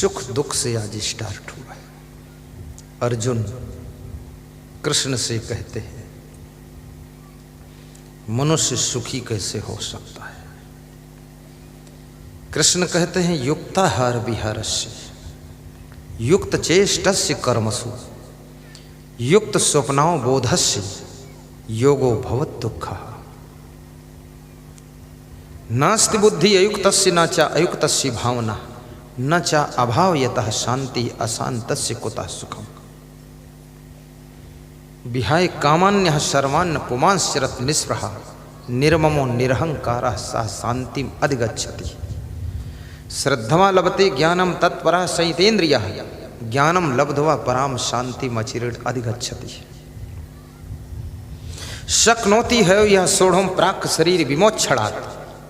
सुख दुख से आज स्टार्ट हुआ है। अर्जुन कृष्ण से कहते हैं मनुष्य सुखी कैसे हो सकता है। कृष्ण कहते हैं युक्ताहार विहारस्य युक्त चेष्टस्य कर्मसु युक्त स्वप्नाओ बोधस्य योगो भवत् दुःखः। नास्ति बुद्धि अयुक्तस्य न च अयुक्तस्य भावना न च अभावयतः शांति अशांतस्य कुतः सुखम। विहाय कामान्यः सर्वान् पुमांश्चरत् निःस्पृहः निर्ममो निरहंकारः सः शांतिम् अधिगच्छति। श्रद्धमा लभते ज्ञानम तत्परः संयतेन्द्रियः ज्ञानम लब्ध्वा पराम शांतिम् अचिरेण अधिगच्छति। शक्नोति है यह सोढ़म प्राक शरीर विमोक्षणात्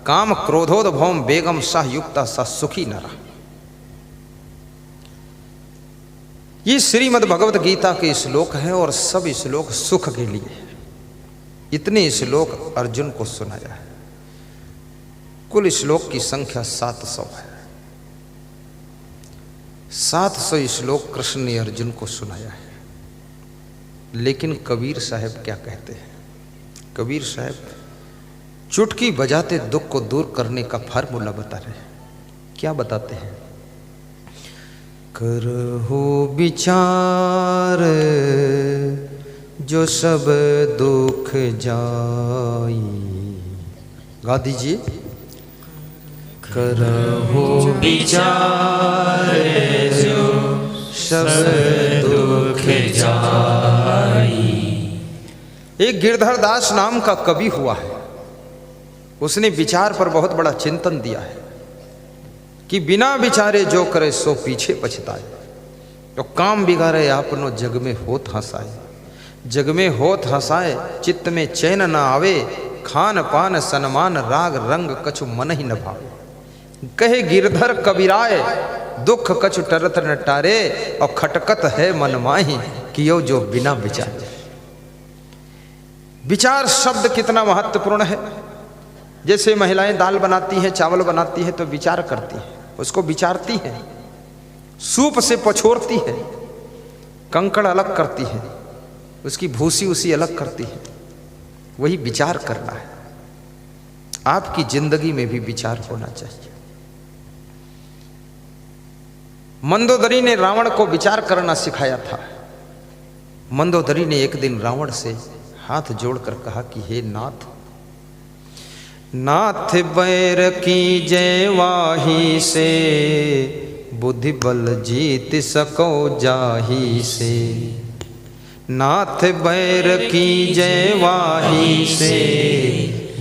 काम क्रोधोद्भवम वेगम सह युक्ता स सुखी नरः। ये श्रीमद् भगवत गीता के श्लोक हैं और सब श्लोक सुख के लिए है। इतने श्लोक अर्जुन को सुनाया है। कुल श्लोक की संख्या 700 है। 700 श्लोक कृष्ण ने अर्जुन को सुनाया है। लेकिन कबीर साहब क्या कहते हैं? कबीर साहब चुटकी बजाते दुख को दूर करने का फार्मूला बता रहे हैं। क्या बताते हैं? करहु विचार जो सब दुख जाई। गा दीजिए। करहु विचार जो सब दुख जाई। एक गिरधर दास नाम का कवि हुआ है। उसने विचार पर बहुत बड़ा चिंतन दिया है कि बिना विचारे जो करे सो पीछे पछताए। तो काम बिगाड़े आपनो जग में होत हंसाए। जग में होत हंसाए चित्त में चैन न आवे। खान पान सन्मान राग रंग कछु मन ही न भावे। कहे गिरधर कबीराए दुख कछु टरत न टारे और खटकत है मन माही कियो जो बिना विचारे। विचार शब्द कितना महत्वपूर्ण है। जैसे महिलाएं दाल बनाती हैं चावल बनाती हैं तो विचार करती हैं, उसको विचारती हैं, सूप से पछोरती है, कंकड़ अलग करती है, उसकी भूसी उसी अलग करती है। वही विचार करना है। आपकी जिंदगी में भी विचार होना चाहिए। मंदोदरी ने रावण को विचार करना सिखाया था। मंदोदरी ने एक दिन रावण से हाथ जोड़कर कहा कि हे नाथ, नाथ बैर की जय वाही से बुद्धि बल जीत सको जाही से। नाथ बैर की जय वाही से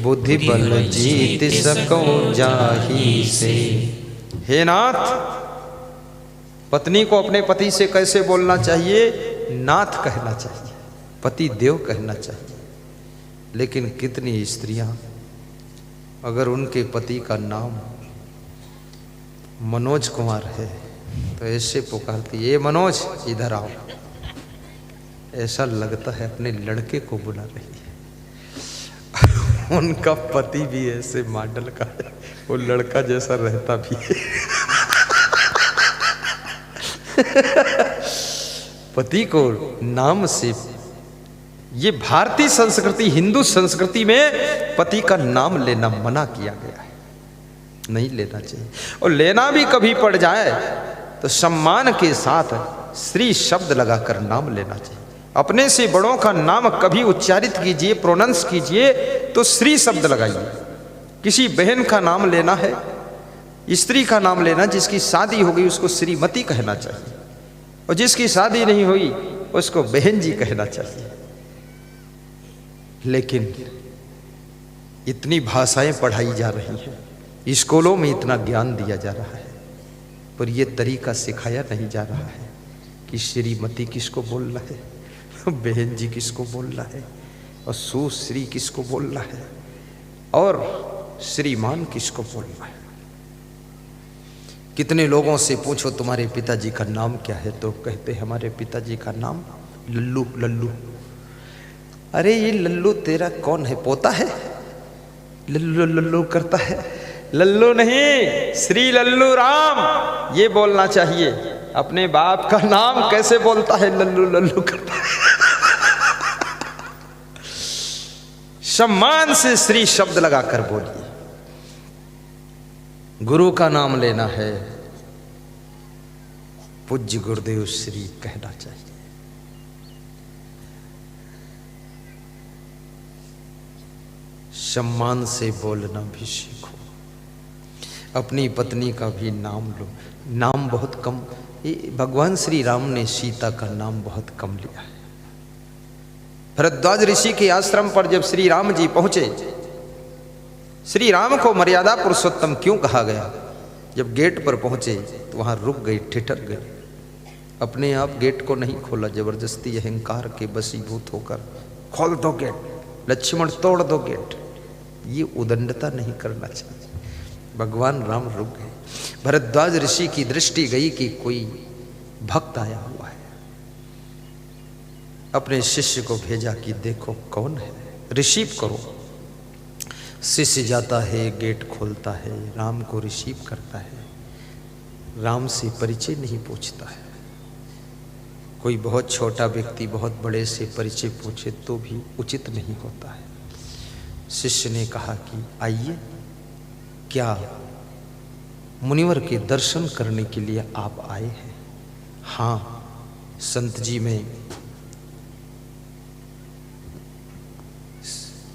बुद्धि बल जीत सको जाही से। हे नाथ, पत्नी को अपने पति से कैसे बोलना चाहिए? नाथ कहना चाहिए, पति देव कहना चाहिए। लेकिन कितनी स्त्रियां अगर उनके पति का नाम मनोज कुमार है तो ऐसे पुकारती, ये मनोज इधर आओ। ऐसा लगता है अपने लड़के को बुला रही है। उनका पति भी ऐसे मॉडल का है, वो लड़का जैसा रहता भी है। पति को नाम से, ये भारतीय संस्कृति हिंदू संस्कृति में पति का नाम लेना मना किया गया है, नहीं लेना चाहिए। और लेना भी कभी पड़ जाए तो सम्मान के साथ श्री शब्द लगाकर नाम लेना चाहिए। अपने से बड़ों का नाम कभी उच्चारित कीजिए, प्रोनाउंस कीजिए तो श्री शब्द लगाइए। किसी बहन का नाम लेना है, स्त्री का नाम लेना, जिसकी शादी हो गई उसको श्रीमती कहना चाहिए, और जिसकी शादी नहीं हुई उसको बहन जी कहना चाहिए। लेकिन इतनी भाषाएं पढ़ाई जा रही हैं, स्कूलों में इतना ज्ञान दिया जा रहा है, पर यह तरीका सिखाया नहीं जा रहा है कि श्रीमती किसको बोलना है, बहन जी किसको बोलना है, और सुश्री किसको बोलना है, और श्रीमान किसको बोलना है। कितने लोगों से पूछो तुम्हारे पिताजी का नाम क्या है, तो कहते हमारे पिताजी का नाम लल्लू। लल्लू, अरे ये लल्लू तेरा कौन है? पोता है? लल्लू लल्लू करता है। लल्लू नहीं, श्री लल्लू राम ये बोलना चाहिए। अपने बाप का नाम कैसे बोलता है, लल्लू लल्लू करता है। सम्मान से श्री शब्द लगाकर बोलिए। गुरु का नाम लेना है, पूज्य गुरुदेव श्री कहना चाहिए। सम्मान से बोलना भी सीखो। अपनी पत्नी का भी नाम लो। नाम बहुत कम, भगवान श्री राम ने सीता का नाम बहुत कम लिया है। भरद्वाज ऋषि के आश्रम पर जब श्री राम जी पहुंचे, श्री राम को मर्यादा पुरुषोत्तम क्यों कहा गया? जब गेट पर पहुंचे तो वहां रुक गए, ठिठक गए। अपने आप गेट को नहीं खोला, जबरदस्ती अहंकार के बसीभूत होकर खोल दो गेट, लक्ष्मण तोड़ दो गेट। ये उदंडता नहीं करना चाहिए। भगवान राम रुक गए। भरद्वाज ऋषि की दृष्टि गई कि कोई भक्त आया हुआ है। अपने शिष्य को भेजा कि देखो कौन है, रिसीव करो। शिष्य जाता है, गेट खोलता है, राम को रिसीव करता है। राम से परिचय नहीं पूछता है। कोई बहुत छोटा व्यक्ति बहुत बड़े से परिचय पूछे तो भी उचित नहीं होता है। शिष्य ने कहा कि आइए, क्या मुनिवर के दर्शन करने के लिए आप आए हैं? हाँ संत जी, मैं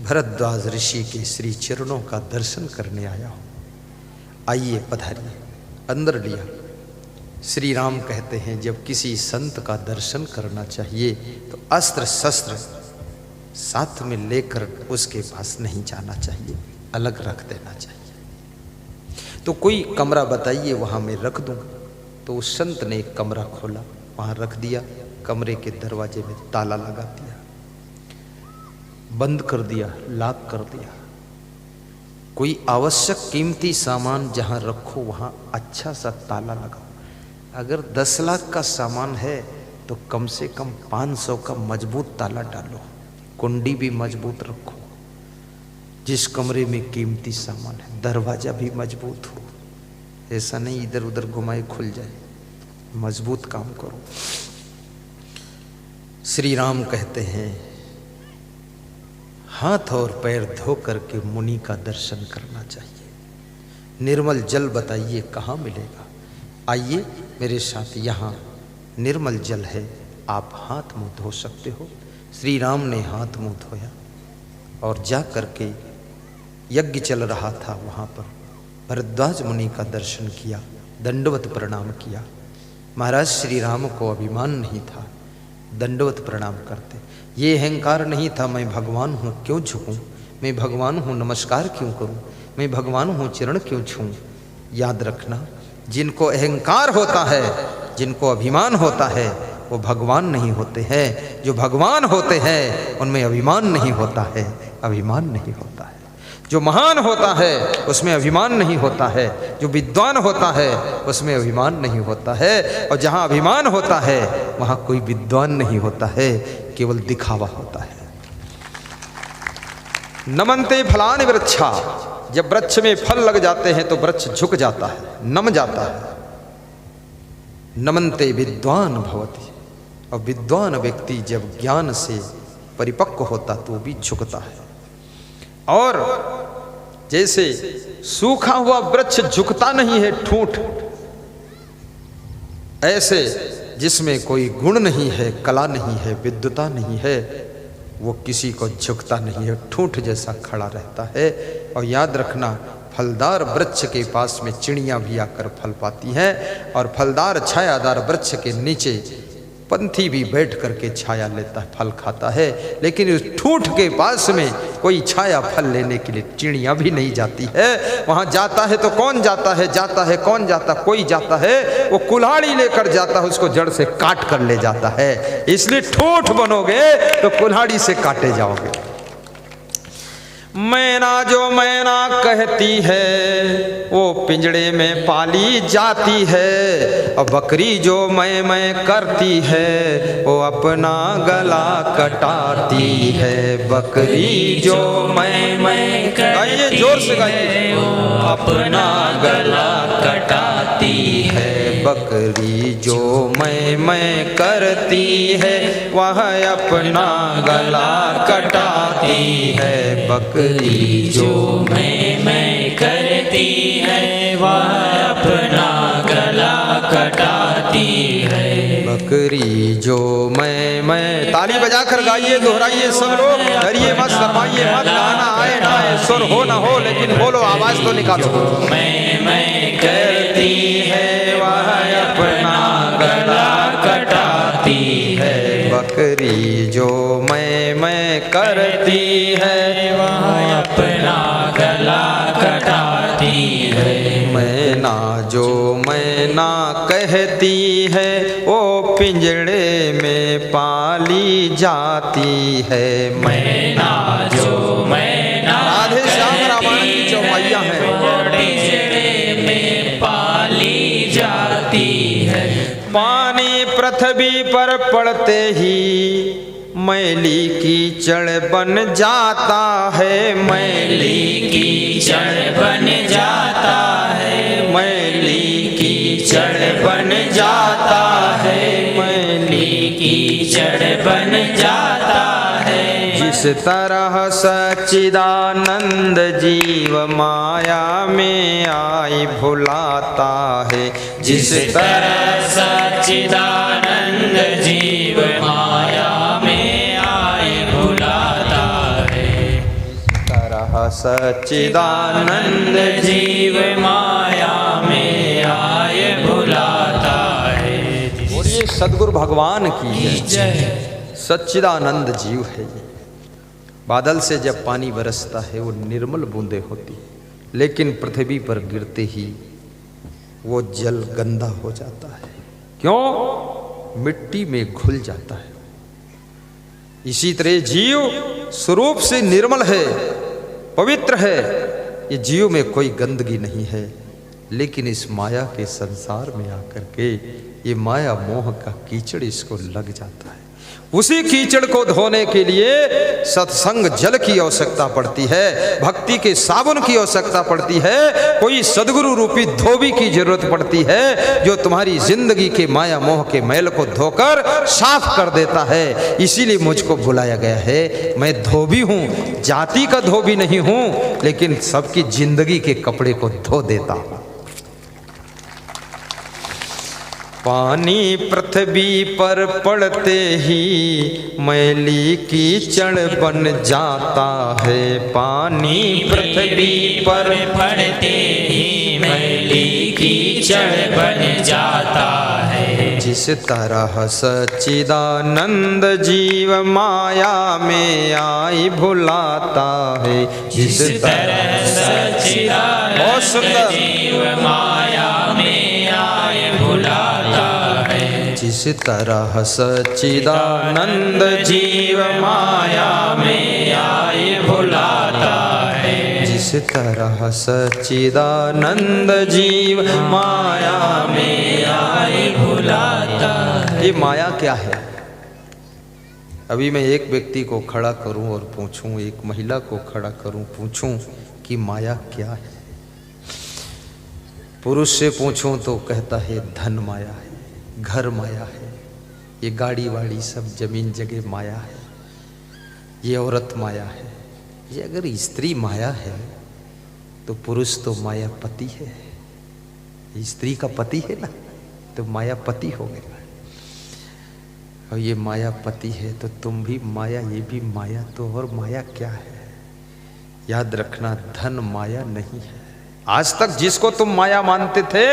भरद्वाज ऋषि के श्री चरणों का दर्शन करने आया हूं, आइए पधारिए। अंदर लिया। श्री राम कहते हैं जब किसी संत का दर्शन करना चाहिए तो अस्त्र शस्त्र साथ में लेकर उसके पास नहीं जाना चाहिए, अलग रख देना चाहिए। तो कोई कमरा बताइए, वहां मैं रख दूंगा। तो उस संत ने एक कमरा खोला, वहां रख दिया। कमरे के दरवाजे में ताला लगा दिया, बंद कर दिया, लॉक कर दिया। कोई आवश्यक कीमती सामान जहां रखो वहां अच्छा सा ताला लगाओ। अगर 10 लाख का सामान है तो कम से कम 500 का मजबूत ताला डालो, कुंडी भी मजबूत रखो। जिस कमरे में कीमती सामान है दरवाजा भी मजबूत हो, ऐसा नहीं इधर उधर घुमाए खुल जाए, मजबूत काम करो। श्री राम कहते हैं हाथ और पैर धो करके मुनि का दर्शन करना चाहिए। निर्मल जल बताइए कहाँ मिलेगा? आइए मेरे साथ, यहाँ निर्मल जल है, आप हाथ मुंह धो सकते हो। श्री राम ने हाथ मुंह धोया और जा करके यज्ञ चल रहा था वहाँ पर भरद्वाज मुनि का दर्शन किया, दंडवत प्रणाम किया। महाराज श्री राम को अभिमान नहीं था, दंडवत प्रणाम करते। ये अहंकार नहीं था मैं भगवान हूँ क्यों झुकूं, मैं भगवान हूँ नमस्कार क्यों करूं, मैं भगवान हूँ चरण क्यों छूं। याद रखना, जिनको अहंकार होता है, जिनको अभिमान होता है, वो भगवान नहीं होते हैं। जो भगवान होते हैं उनमें अभिमान नहीं होता है, अभिमान नहीं होता है। जो महान होता है उसमें अभिमान नहीं होता है, जो विद्वान होता है उसमें अभिमान नहीं होता है। और जहाँ अभिमान होता है वहाँ कोई विद्वान नहीं होता है, केवल दिखावा होता है। नमन्ते फलानि वृक्षा, जब वृक्ष में फल लग जाते हैं तो वृक्ष झुक जाता है, नम जाता है। नमन्ते विद्वान भवति, और विद्वान व्यक्ति जब ज्ञान से परिपक्व होता तो भी झुकता है। और जैसे सूखा हुआ वृक्ष झुकता नहीं है ठूंठ, ऐसे जिसमें कोई गुण नहीं है, कला नहीं है, विद्वता नहीं है, वो किसी को झुकता नहीं है, ठूंठ जैसा खड़ा रहता है। और याद रखना, फलदार वृक्ष के पास में चिड़ियां भी आकर फल पाती हैं, और फलदार छायादार वृक्ष के नीचे पंथी भी बैठ करके छाया लेता है, फल खाता है। लेकिन उस ठूंठ के पास में कोई छाया फल लेने के लिए चिड़ियां भी नहीं जाती है। वहां जाता है तो कौन जाता है? जाता है कौन जाता? कोई जाता है, वो कुल्हाड़ी लेकर जाता है, उसको जड़ से काट कर ले जाता है। इसलिए ठूंठ बनोगे तो कुल्हाड़ी से काटे जाओगे। मैना जो मैना कहती है वो पिंजड़े में पाली जाती है, और बकरी जो मैं करती है वो अपना गला कटाती है। बकरी जो मैं गाइए, जोर से गाइए, वो अपना गला कटाती है। बकरी जो मैं करती है वह अपना गला कटाती है। बकरी जो मैं करती है वह अपना गला कटाती है। बकरी जो मैं ताली बजा कर गाइए, दोहराइए सब लोग, डरिए मत, शर्माइए मत, गाना आए ना आए, सुर हो ना हो, लेकिन बोलो, आवाज तो निकालो। मैं करती है वह अपना गला कटाती है। बकरी जो मैं करती है वह अपना गला कटाती है। मैना जो मैना कहती है वो पिंजड़े में पाली जाती है। मैना जो मैना राधे श्याम रामायण की चौपाइयाँ हैं। पिंजड़े में पाली जाती है। पानी पृथ्वी पर पड़ते ही मैली कीचड़ बन जाता है। मैली कीचड़ बन जाता है। मैली कीचड़ बन जाता है। मैली कीचड़ बन जाता है। जिस तरह सच्चिदानंद जीव माया में आई भुलाता है। जिस तरह सच्चिदानंद जीव माया में आए भुलाता है। तरह सच्चिदानंद जीव माया में आए भुलाता है। बोलिए सद्गुरु भगवान की जय। सच्चिदानंद जीव है ये। बादल से जब पानी बरसता है वो निर्मल बूंदें होती, लेकिन पृथ्वी पर गिरते ही वो जल गंदा हो जाता है। क्यों? मिट्टी में घुल जाता है। इसी तरह जीव स्वरूप से निर्मल है, पवित्र है। ये जीव में कोई गंदगी नहीं है, लेकिन इस माया के संसार में आकर के ये माया मोह का कीचड़ इसको लग जाता है। उसी कीचड़ को धोने के लिए सत्संग जल की आवश्यकता पड़ती है, भक्ति के साबुन की आवश्यकता पड़ती है, कोई सदगुरु रूपी धोबी की जरूरत पड़ती है जो तुम्हारी जिंदगी के माया मोह के मैल को धोकर साफ कर देता है। इसीलिए मुझको बुलाया गया है। मैं धोबी हूँ, जाति का धोबी नहीं हूँ, लेकिन सबकी जिंदगी के कपड़े को धो देता हूँ। पानी पृथ्वी पर पड़ते ही मैली कीचड़ बन जाता है। पानी पृथ्वी पर पड़ते ही मैली कीचड़ बन जाता है। जिस तरह सच्चिदानंद जीव माया में आई भुलाता है। जिस तरह सच्चिदानंद जीव माया में आए भुलाता है। जिस तरह सच्चिदानंद जीव माया में आए भुलाता है। जिस तरह सच्चिदानंद जीव माया में आए भुलाता है। ये माया क्या है? अभी मैं एक व्यक्ति को खड़ा करूं और पूछूं, एक महिला को खड़ा करूं, पूछूं कि माया क्या है। पुरुष से पूछूं तो कहता है धन माया है, घर माया है, ये गाड़ी वाड़ी सब जमीन जगह माया है, ये औरत माया है। ये अगर स्त्री माया है तो पुरुष तो माया पति है, स्त्री का पति है ना, तो माया पति हो गया। और ये माया पति है तो तुम भी माया, ये भी माया। तो और माया क्या है? याद रखना, धन माया नहीं है। आज तक जिसको तुम माया मानते थे,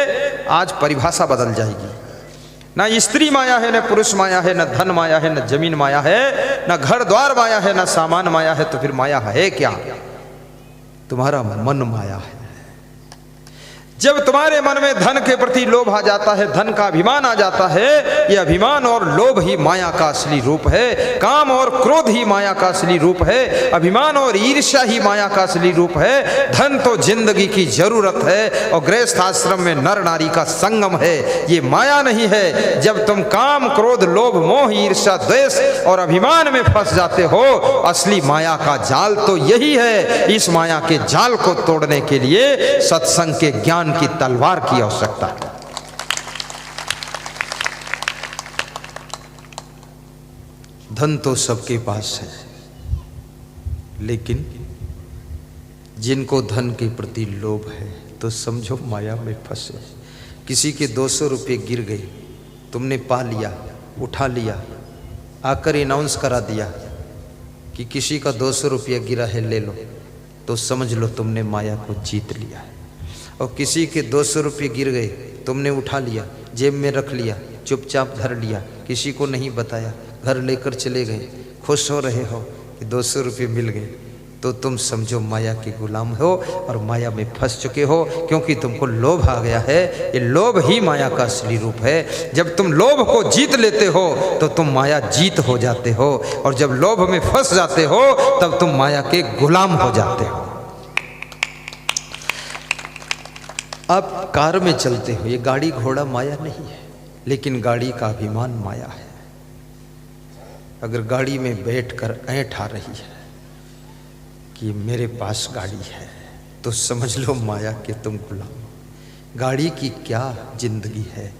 आज परिभाषा बदल जाएगी। ना स्त्री माया है, न पुरुष माया है, न धन माया है, न जमीन माया है, न घर द्वार माया है, न सामान माया है। तो फिर माया है क्या? तुम्हारा मन माया है। जब तुम्हारे मन में धन के प्रति लोभ आ जाता है, धन का अभिमान आ जाता है, ये अभिमान और लोभ ही माया का असली रूप है। काम और क्रोध ही माया का असली रूप है। अभिमान और ईर्ष्या ही माया का असली रूप है। धन तो जिंदगी की जरूरत है और गृहस्थ आश्रम में नर नारी का संगम है, ये माया नहीं है। जब तुम काम, क्रोध, लोभ, मोह, ईर्ष्या, द्वेष और अभिमान में फंस जाते हो, असली माया का जाल तो यही है। इस माया के जाल को तोड़ने के लिए सत्संग के ज्ञान की तलवार की आवश्यकता है। धन तो सबके पास है, लेकिन जिनको धन के प्रति लोभ है तो समझो माया में फंसे। किसी के 200 रुपये गिर गए, तुमने पा लिया, उठा लिया, आकर अनाउंस करा दिया कि किसी का 200 रुपया गिरा है, ले लो, तो समझ लो तुमने माया को जीत लिया है। और किसी के 200 रुपये गिर गए, तुमने उठा लिया, जेब में रख लिया, चुपचाप धर लिया, किसी को नहीं बताया, घर लेकर चले गए, खुश हो रहे हो कि 200 रुपये मिल गए, तो तुम समझो माया के गुलाम हो और माया में फंस चुके हो, क्योंकि तुमको लोभ आ गया है। ये लोभ ही माया का असली रूप है। जब तुम लोभ को जीत लेते हो तो तुम माया जीत हो जाते हो, और जब लोभ में फंस जाते हो तब तुम माया के गुलाम हो जाते हो। आप कार में चलते हो, ये गाड़ी घोड़ा माया नहीं है, लेकिन गाड़ी का अभिमान माया है। अगर गाड़ी में बैठकर ऐंठ आ रही है कि मेरे पास गाड़ी है, तो समझ लो माया के तुम गुलाम। गाड़ी की क्या जिंदगी है,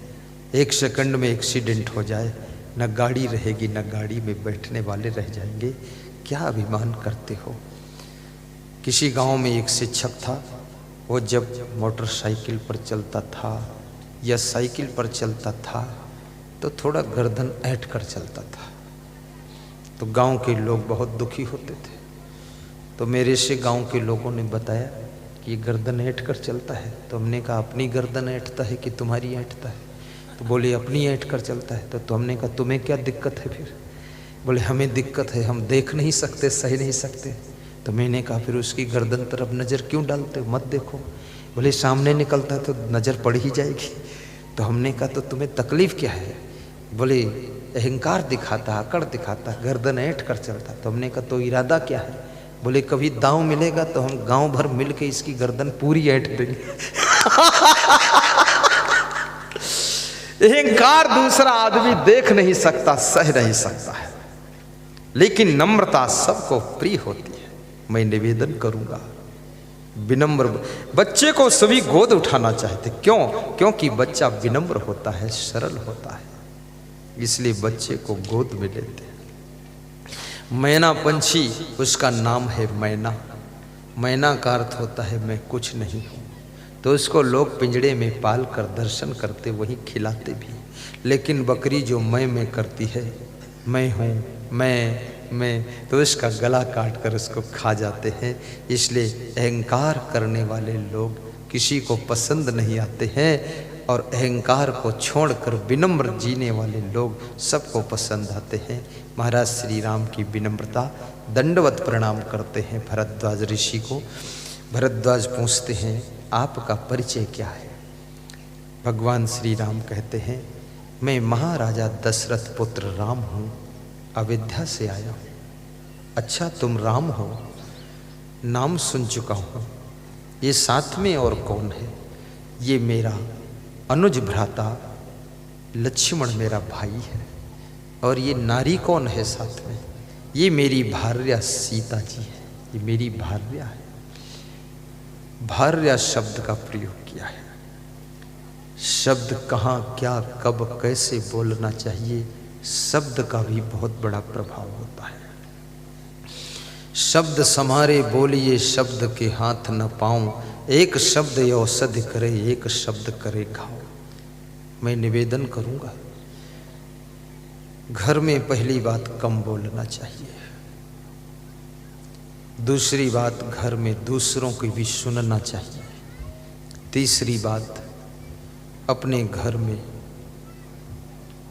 एक सेकंड में एक्सीडेंट हो जाए, न गाड़ी रहेगी न गाड़ी में बैठने वाले रह जाएंगे। क्या अभिमान करते हो। किसी गांव में एक शिक्षक था, वो जब मोटरसाइकिल पर चलता था या साइकिल पर चलता था तो थोड़ा गर्दन ऐंठ कर चलता था, तो गांव के लोग बहुत दुखी होते थे। तो मेरे से गांव के लोगों ने बताया कि ये गर्दन ऐंठ कर चलता है। तो हमने कहा अपनी गर्दन ऐंठता है कि तुम्हारी ऐंठता है? तो बोले अपनी ऐंठ कर चलता है। तो हमने कहा तुम्हें क्या दिक्कत है फिर? बोले हमें दिक्कत है, हम देख नहीं सकते, सह नहीं सकते। तो मैंने कहा फिर उसकी गर्दन तरफ नज़र क्यों डालते हो, मत देखो। बोले सामने निकलता है तो नज़र पड़ ही जाएगी। तो हमने कहा तो तुम्हें तकलीफ़ क्या है? बोले अहंकार दिखाता, अकड़ दिखाता, गर्दन ऐंठ कर चलता। तो हमने कहा तो इरादा क्या है? बोले कभी दांव मिलेगा तो हम गांव भर मिल के इसकी गर्दन पूरी ऐंठ देंगे। अहंकार दूसरा आदमी देख नहीं सकता, सह नहीं सकता है, लेकिन नम्रता सबको प्रिय होती है। मैं निवेदन करूंगा, विनम्र बच्चे को सभी गोद उठाना चाहते। क्यों? क्योंकि बच्चा विनम्र होता है, सरल होता है, इसलिए बच्चे को गोद में लेते हैं। मैना पंछी, उसका नाम है मैना। मैना का अर्थ होता है मैं कुछ नहीं हूँ। तो उसको लोग पिंजड़े में पाल कर दर्शन करते, वही खिलाते भी। लेकिन बकरी जो मैं करती है, मैं हूँ, मैं, तो इसका गला काट कर उसको खा जाते हैं। इसलिए अहंकार करने वाले लोग किसी को पसंद नहीं आते हैं, और अहंकार को छोड़कर विनम्र जीने वाले लोग सबको पसंद आते हैं। महाराज श्री राम की विनम्रता, दंडवत प्रणाम करते हैं भरद्वाज ऋषि को। भरद्वाज पूछते हैं आपका परिचय क्या है? भगवान श्री राम कहते हैं मैं महाराजा दशरथ पुत्र राम हूँ, अयोध्या से आया हूँ। अच्छा तुम राम हो, नाम सुन चुका हूँ। ये साथ में और कौन है? ये मेरा अनुज भ्राता लक्ष्मण मेरा भाई है। और ये नारी कौन है साथ में? ये मेरी भार्या सीता जी है, ये मेरी भार्या है। भार्या शब्द का प्रयोग किया है। शब्द कहाँ, क्या, कब, कैसे बोलना चाहिए, शब्द का भी बहुत बड़ा प्रभाव होता है। शब्द समारे बोलिए, शब्द के हाथ न पाऊं, एक शब्द औषधि करे, एक शब्द करे घाव। मैं निवेदन करूंगा, घर में पहली बात कम बोलना चाहिए। दूसरी बात, घर में दूसरों की भी सुनना चाहिए। तीसरी बात, अपने घर में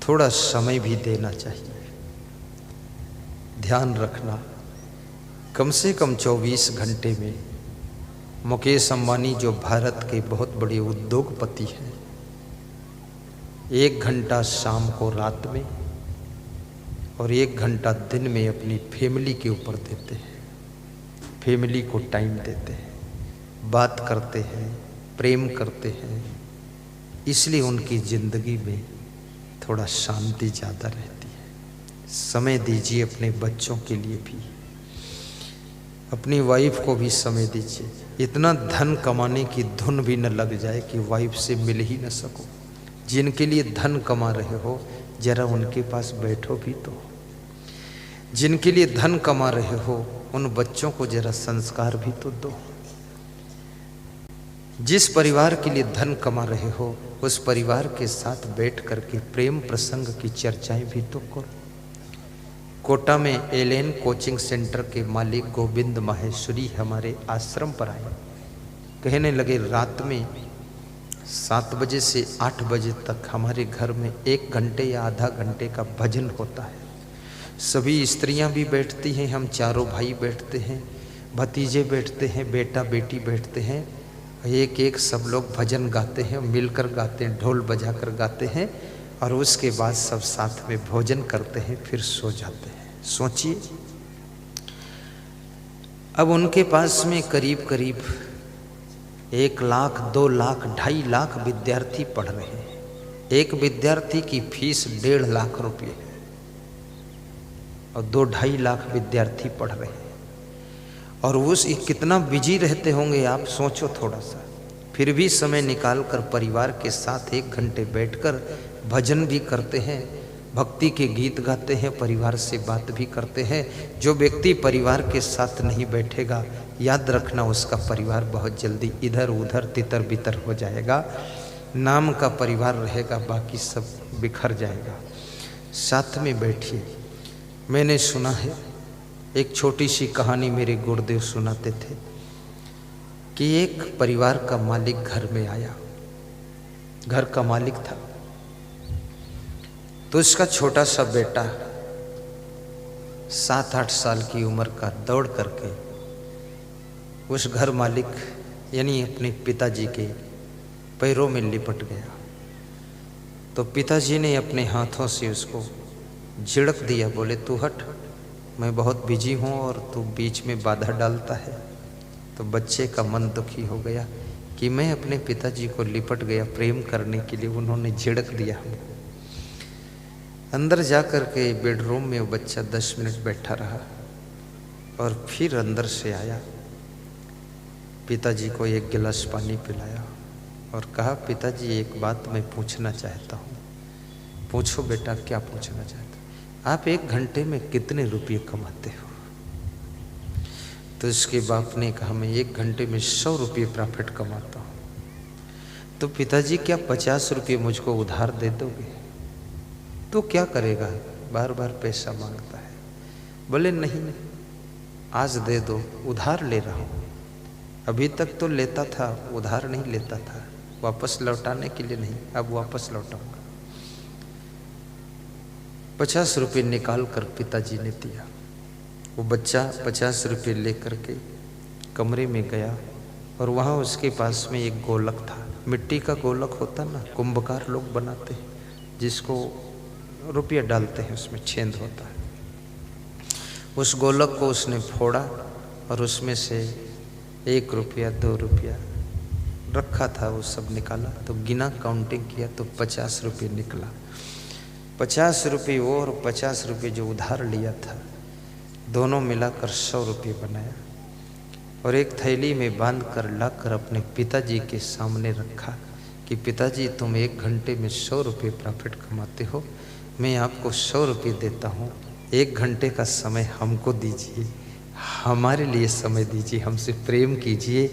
थोड़ा समय भी देना चाहिए। ध्यान रखना, कम से कम 24 घंटे में मुकेश अंबानी जो भारत के बहुत बड़े उद्योगपति हैं, 1 घंटा शाम को रात में और 1 घंटा दिन में अपनी फैमिली के ऊपर देते हैं, फैमिली को टाइम देते हैं, बात करते हैं, प्रेम करते हैं। इसलिए उनकी ज़िंदगी में थोड़ा शांति ज़्यादा रहती है। समय दीजिए अपने बच्चों के लिए भी, अपनी वाइफ को भी समय दीजिए। इतना धन कमाने की धुन भी न लग जाए कि वाइफ से मिल ही न सको। जिनके लिए धन कमा रहे हो जरा उनके पास बैठो भी तो। जिनके लिए धन कमा रहे हो उन बच्चों को जरा संस्कार भी तो दो। जिस परिवार के लिए धन कमा रहे हो उस परिवार के साथ बैठ करके प्रेम प्रसंग की चर्चाएं भी तो करो। कोटा में एलेन कोचिंग सेंटर के मालिक गोविंद माहेश्वरी हमारे आश्रम पर आए। कहने लगे रात में 7 बजे से 8 बजे तक हमारे घर में 1 घंटे या आधा घंटे का भजन होता है। सभी स्त्रियां भी बैठती हैं, हम चारों भाई बैठते हैं, भतीजे बैठते हैं, बेटा बेटी बैठते हैं, एक एक सब लोग भजन गाते हैं, मिलकर गाते हैं, ढोल बजा कर गाते हैं और उसके बाद सब साथ में भोजन करते हैं, फिर सो जाते हैं। सोचिए, अब उनके पास में करीब करीब 1 लाख, 2 लाख, 2.5 लाख विद्यार्थी पढ़ रहे हैं। एक विद्यार्थी की फीस 1.5 लाख रुपये है और 2-2.5 लाख विद्यार्थी पढ़ रहे हैं। और उस कितना बिजी रहते होंगे आप सोचो थोड़ा सा। फिर भी समय निकाल कर परिवार के साथ 1 घंटे बैठकर भजन भी करते हैं, भक्ति के गीत गाते हैं, परिवार से बात भी करते हैं। जो व्यक्ति परिवार के साथ नहीं बैठेगा, याद रखना उसका परिवार बहुत जल्दी इधर उधर तितर बितर हो जाएगा। नाम का परिवार रहेगा, बाकी सब बिखर जाएगा। साथ में बैठिए। मैंने सुना है, एक छोटी सी कहानी मेरे गुरुदेव सुनाते थे कि एक परिवार का मालिक घर में आया। घर का मालिक था तो उसका छोटा सा बेटा 7-8 साल की उम्र का दौड़ करके उस घर मालिक यानी अपने पिताजी के पैरों में लिपट गया। तो पिताजी ने अपने हाथों से उसको झिड़क दिया, बोले तू हट, मैं बहुत बिजी हूँ और तू बीच में बाधा डालता है। तो बच्चे का मन दुखी हो गया कि मैं अपने पिताजी को लिपट गया प्रेम करने के लिए, उन्होंने झिड़क दिया हमको। अंदर जा कर के बेडरूम में वो बच्चा 10 मिनट बैठा रहा और फिर अंदर से आया, पिताजी को 1 गिलास पानी पिलाया और कहा, पिताजी एक बात मैं पूछना चाहता हूँ। पूछो बेटा, क्या पूछना चाहते हो? आप 1 घंटे में कितने रुपये कमाते हो? तो इसके बाप ने कहा, मैं 1 घंटे में 100 रुपये प्रॉफिट कमाता हूँ। तो पिताजी क्या 50 रुपये मुझको उधार दे दोगे? तो क्या करेगा, बार बार पैसा मांगता है। बोले नहीं, आज दे दो, उधार ले रहा हूँ। अभी तक तो लेता था, उधार नहीं लेता था, वापस लौटाने के लिए नहीं, अब वापस लौटाऊंगा। 50 रुपये निकाल कर पिताजी ने दिया। वो बच्चा 50 रुपये लेकर के कमरे में गया और वहाँ उसके पास में एक गोलक था। मिट्टी का गोलक होता ना, कुंभकार लोग बनाते हैं, जिसको रुपया डालते हैं, उसमें छेद होता है। उस गोलक को उसने फोड़ा और उसमें से 1 रुपया, 2 रुपया रखा था, वो सब निकाला। तो गिना, काउंटिंग किया तो 50 रुपये निकला। 50 रुपये वो और 50 रुपये जो उधार लिया था, दोनों मिलाकर 100 रुपये बनाया और एक थैली में बांध कर लाकर अपने पिताजी के सामने रखा कि पिताजी तुम 1 घंटे में 100 रुपये प्रॉफिट कमाते हो, मैं आपको 100 रुपये देता हूँ। 1 घंटे का समय हमको दीजिए, हमारे लिए समय दीजिए, हमसे प्रेम कीजिए।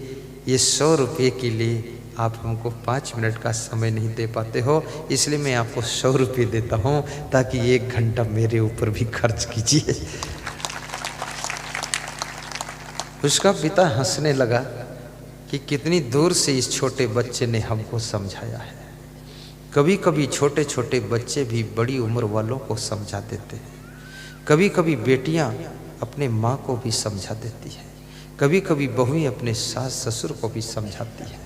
ये 100 रुपये के लिए आप हमको 5 मिनट का समय नहीं दे पाते हो, इसलिए मैं आपको 100 रुपये देता हूँ ताकि 1 घंटा मेरे ऊपर भी खर्च कीजिए। उसका पिता हंसने लगा कि कितनी दूर से इस छोटे बच्चे ने हमको समझाया है। कभी कभी छोटे छोटे बच्चे भी बड़ी उम्र वालों को समझा देते हैं। कभी कभी बेटियां अपने माँ को भी समझा देती हैं। कभी कभी बहुएं अपने सास ससुर को भी समझाती है,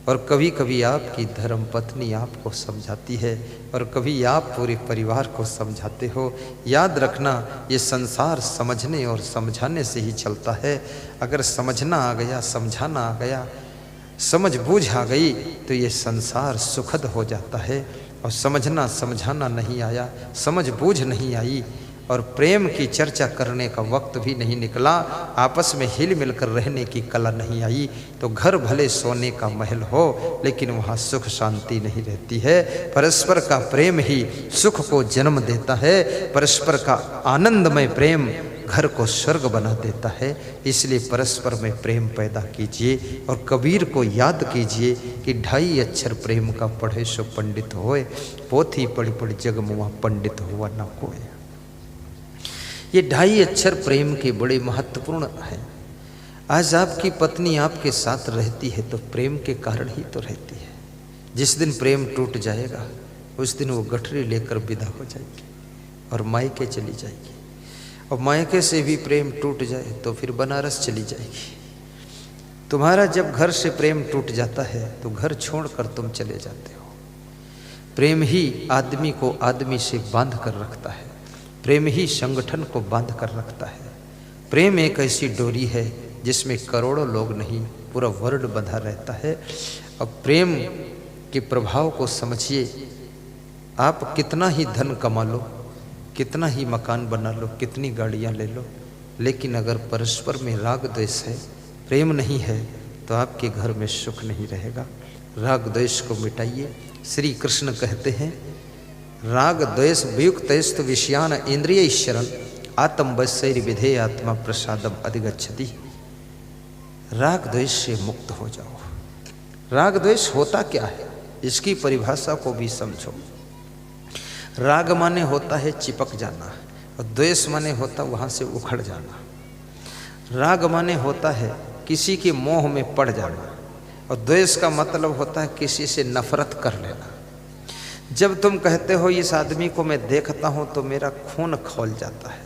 और कभी कभी आपकी धर्म पत्नी आपको समझाती है, और कभी आप पूरे परिवार को समझाते हो। याद रखना, ये संसार समझने और समझाने से ही चलता है। अगर समझना आ गया, समझाना आ गया, समझ बूझ आ गई, तो ये संसार सुखद हो जाता है। और समझना समझाना नहीं आया, समझ बूझ नहीं आई, और प्रेम की चर्चा करने का वक्त भी नहीं निकला, आपस में हिल मिलकर रहने की कला नहीं आई, तो घर भले सोने का महल हो, लेकिन वहाँ सुख शांति नहीं रहती है। परस्पर का प्रेम ही सुख को जन्म देता है। परस्पर का आनंदमय प्रेम घर को स्वर्ग बना देता है। इसलिए परस्पर में प्रेम पैदा कीजिए। और कबीर को याद कीजिए कि 2.5 अक्षर प्रेम का पढ़े सो पंडित होए, पोथी पढ़ी पढ़ी जग मुआ पंडित हुआ न कोई। ये 2.5 अक्षर प्रेम के बड़े महत्वपूर्ण हैं। आज आपकी पत्नी आपके साथ रहती है तो प्रेम के कारण ही तो रहती है। जिस दिन प्रेम टूट जाएगा उस दिन वो गठरी लेकर विदा हो जाएगी और मायके चली जाएगी, और मायके से भी प्रेम टूट जाए तो फिर बनारस चली जाएगी। तुम्हारा जब घर से प्रेम टूट जाता है तो घर छोड़कर तुम चले जाते हो। प्रेम ही आदमी को आदमी से बांध कर रखता है, प्रेम ही संगठन को बांध कर रखता है। प्रेम एक ऐसी डोरी है जिसमें करोड़ों लोग नहीं, पूरा वर्ल्ड बंधा रहता है। अब प्रेम के प्रभाव को समझिए। आप कितना ही धन कमा लो, कितना ही मकान बना लो, कितनी गाड़ियां ले लो, लेकिन अगर परस्पर में राग द्वेष है, प्रेम नहीं है, तो आपके घर में सुख नहीं रहेगा। राग द्वेष को मिटाइए। श्री कृष्ण कहते हैं, राग द्वेष वियुक्तस्तु विषयान इंद्रिय शरण आत्म वैसैर विधेय आत्मा प्रसादम अधिगच्छति। राग द्वेष से मुक्त हो जाओ। राग द्वेष होता क्या है, इसकी परिभाषा को भी समझो। राग माने होता है चिपक जाना, और द्वेष माने होता वहाँ से उखड़ जाना। राग माने होता है किसी के मोह में पड़ जाना, और द्वेष का मतलब होता है किसी से नफरत कर लेना। जब तुम कहते हो इस आदमी को मैं देखता हूँ तो मेरा खून खौल जाता है,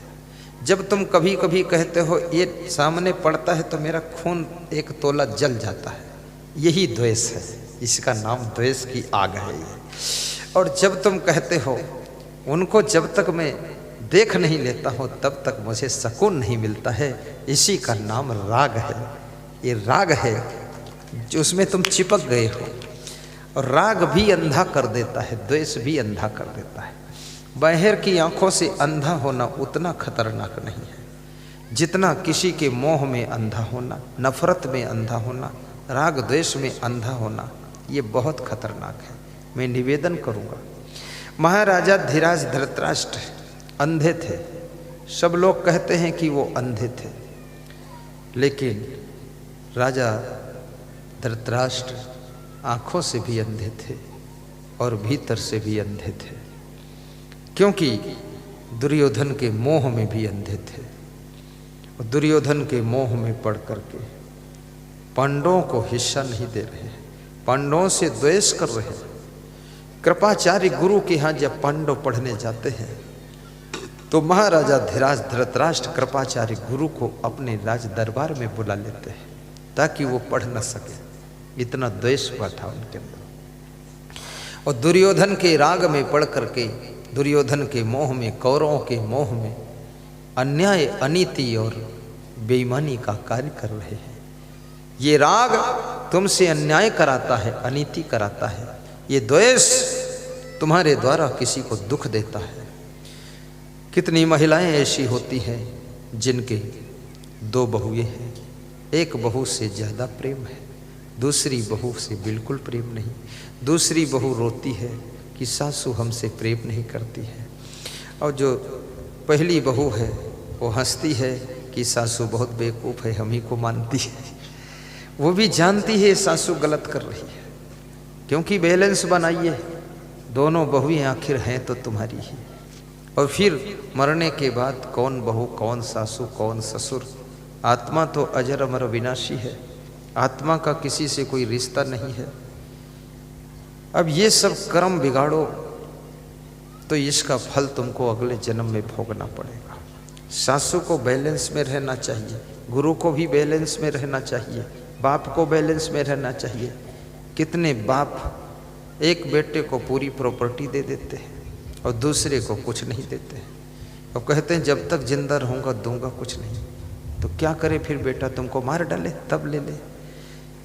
जब तुम कभी कभी कहते हो ये सामने पड़ता है तो मेरा खून 1 तोला जल जाता है, यही द्वेष है। इसका नाम द्वेष की आग है ये। और जब तुम कहते हो उनको जब तक मैं देख नहीं लेता हूँ तब तक मुझे सुकून नहीं मिलता है, इसी का नाम राग है। ये राग है जो उसमें तुम चिपक गए हो। और राग भी अंधा कर देता है, द्वेष भी अंधा कर देता है। बाहर की आंखों से अंधा होना उतना खतरनाक नहीं है जितना किसी के मोह में अंधा होना, नफरत में अंधा होना, राग द्वेष में अंधा होना, ये बहुत खतरनाक है। मैं निवेदन करूँगा, महाराजा धीराज धृतराष्ट्र अंधे थे। सब लोग कहते हैं कि वो अंधे थे, लेकिन राजा धृतराष्ट्र आँखों से भी अंधे थे और भीतर से भी अंधे थे, क्योंकि दुर्योधन के मोह में भी अंधे थे। और दुर्योधन के मोह में पड़ करके पांडवों को हिस्सा नहीं दे रहे, पांडवों से द्वेष कर रहे। कृपाचार्य गुरु के यहाँ जब पांडव पढ़ने जाते हैं तो महाराजा धीराज धृतराष्ट्र कृपाचार्य गुरु को अपने राज दरबार में बुला लेते हैं ताकि वो पढ़ न सके, इतना द्वेष हुआ था उनके अंदर। और दुर्योधन के राग में पड़ करके, दुर्योधन के मोह में, कौरवों के मोह में अन्याय, अनीति और बेईमानी का कार्य कर रहे हैं। ये राग तुमसे अन्याय कराता है, अनीति कराता है। ये द्वेष तुम्हारे द्वारा किसी को दुख देता है। कितनी महिलाएं ऐसी होती हैं जिनके 2 बहुएं हैं, एक बहू से ज़्यादा प्रेम है, दूसरी बहू से बिल्कुल प्रेम नहीं। दूसरी बहू रोती है कि सासू हमसे प्रेम नहीं करती है, और जो पहली बहू है वो हंसती है कि सासू बहुत बेवकूफ़ है, हम ही को मानती है। वो भी जानती है सासू गलत कर रही है, क्योंकि बैलेंस बनाइए, दोनों बहुएं आखिर हैं तो तुम्हारी ही। और फिर मरने के बाद कौन बहू, कौन सासू, कौन ससुर, आत्मा तो अजर अमर विनाशी है, आत्मा का किसी से कोई रिश्ता नहीं है। अब ये सब कर्म बिगाड़ो तो इसका फल तुमको अगले जन्म में भोगना पड़ेगा। सासू को बैलेंस में रहना चाहिए, गुरु को भी बैलेंस में रहना चाहिए, बाप को बैलेंस में रहना चाहिए। कितने बाप एक बेटे को पूरी प्रॉपर्टी दे देते हैं और दूसरे को कुछ नहीं देते हैं और कहते हैं जब तक जिंदा रहूँगा दूंगा कुछ नहीं। तो क्या करे फिर बेटा, तुमको मार डाले तब ले ले।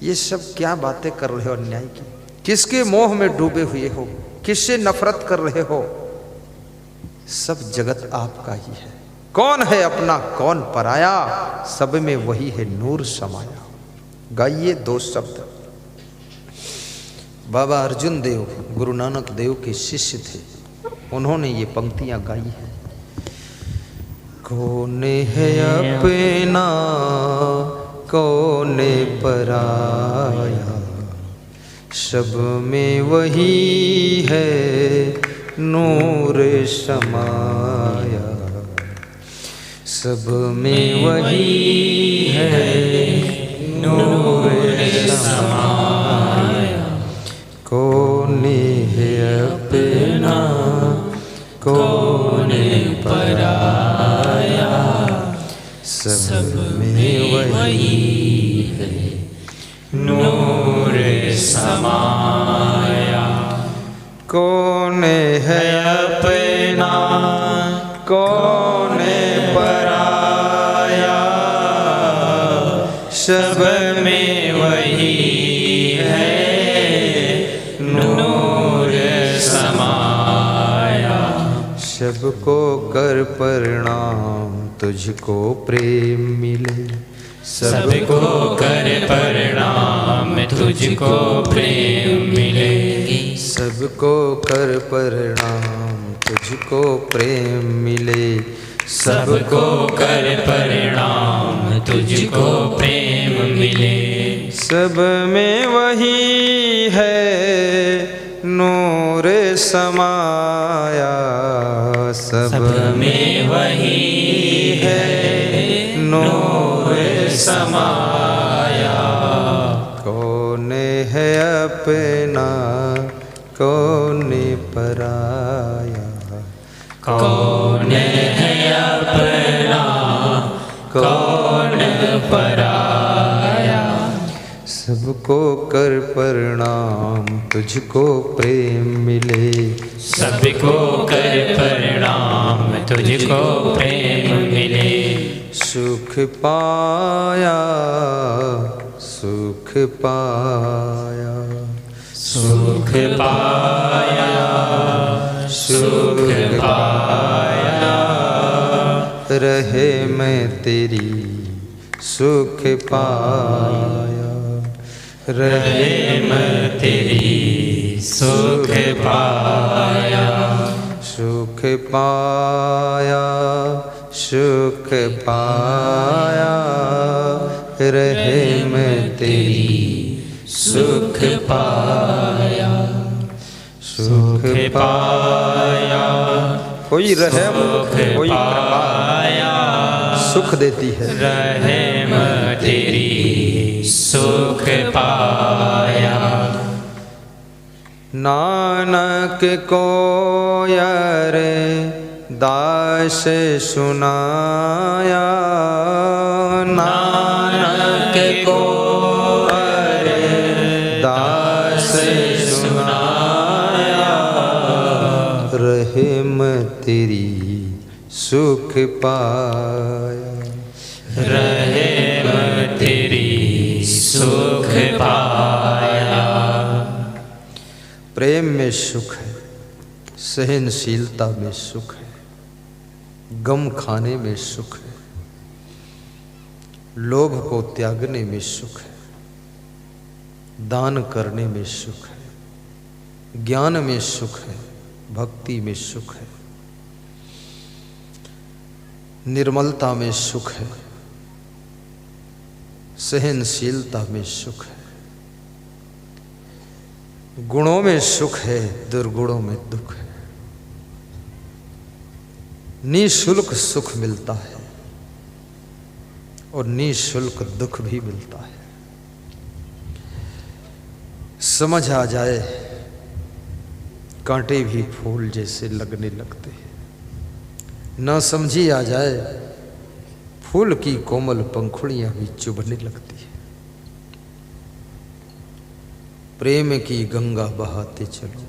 ये सब क्या बातें कर रहे हो अन्याय की? किसके मोह में डूबे हुए हो? किससे नफरत कर रहे हो? सब जगत आपका ही है। कौन है अपना कौन पराया, सब में वही है नूर समाया। गाइए 2 शब्द। बाबा अर्जुन देव गुरु नानक देव के शिष्य थे, उन्होंने ये पंक्तियां गाई हैं। कौन है अपना कौन पराया, सब में वही है नूर समाया। सब में वही है नूर समाया। कौन है अपना कौन पराया, सब में वही है नूर समाया। कौन है अपना कौन पराया, सब में वही है नूर समाया। सबको कर प्रणाम तुझको प्रेम मिले, सबको कर प्रणाम तुझको प्रेम मिले। सबको कर प्रणाम तुझको प्रेम मिले। सबको कर प्रणाम तुझको प्रेम मिले। सब में वही है नूर समाया। सब में वही है नूर समाया। कौन है अपना कौन पराया, कौन है अपना कौन पराया। सबको कर प्रणाम तुझको प्रेम मिले। सबको कर प्रणाम तुझको प्रेम मिले। सुख पाया सुख पाया, सुख पाया सुख पाया। रहे मैं तेरी सुख पाया। रहे मैं तेरी सुख पाया। सुख पाया सुख पाया। रहे मैं तेरी सुख पाया। सुख पाया कोई रहम कोई कृपा पाया। सुख देती है। रहम तेरी सुख पाया। नानक को यार दास सुनाया। नानक को दास सुनाया। रहम तेरी सुख पाया। रहम तेरी सुख पाया। प्रेम में सुख है, सहनशीलता में सुख है, गम खाने में सुख है, लोभ को त्यागने में सुख है, दान करने में सुख है, ज्ञान में सुख है, भक्ति में सुख है, निर्मलता में सुख है, सहनशीलता में सुख है, गुणों में सुख है, दुर्गुणों में दुख है। निःशुल्क सुख मिलता है और निःशुल्क दुख भी मिलता है। समझ आ जाए कांटे भी फूल जैसे लगने लगते हैं, न समझी आ जाए फूल की कोमल पंखुड़ियां भी चुभने लगती है। प्रेम की गंगा बहाते चलो,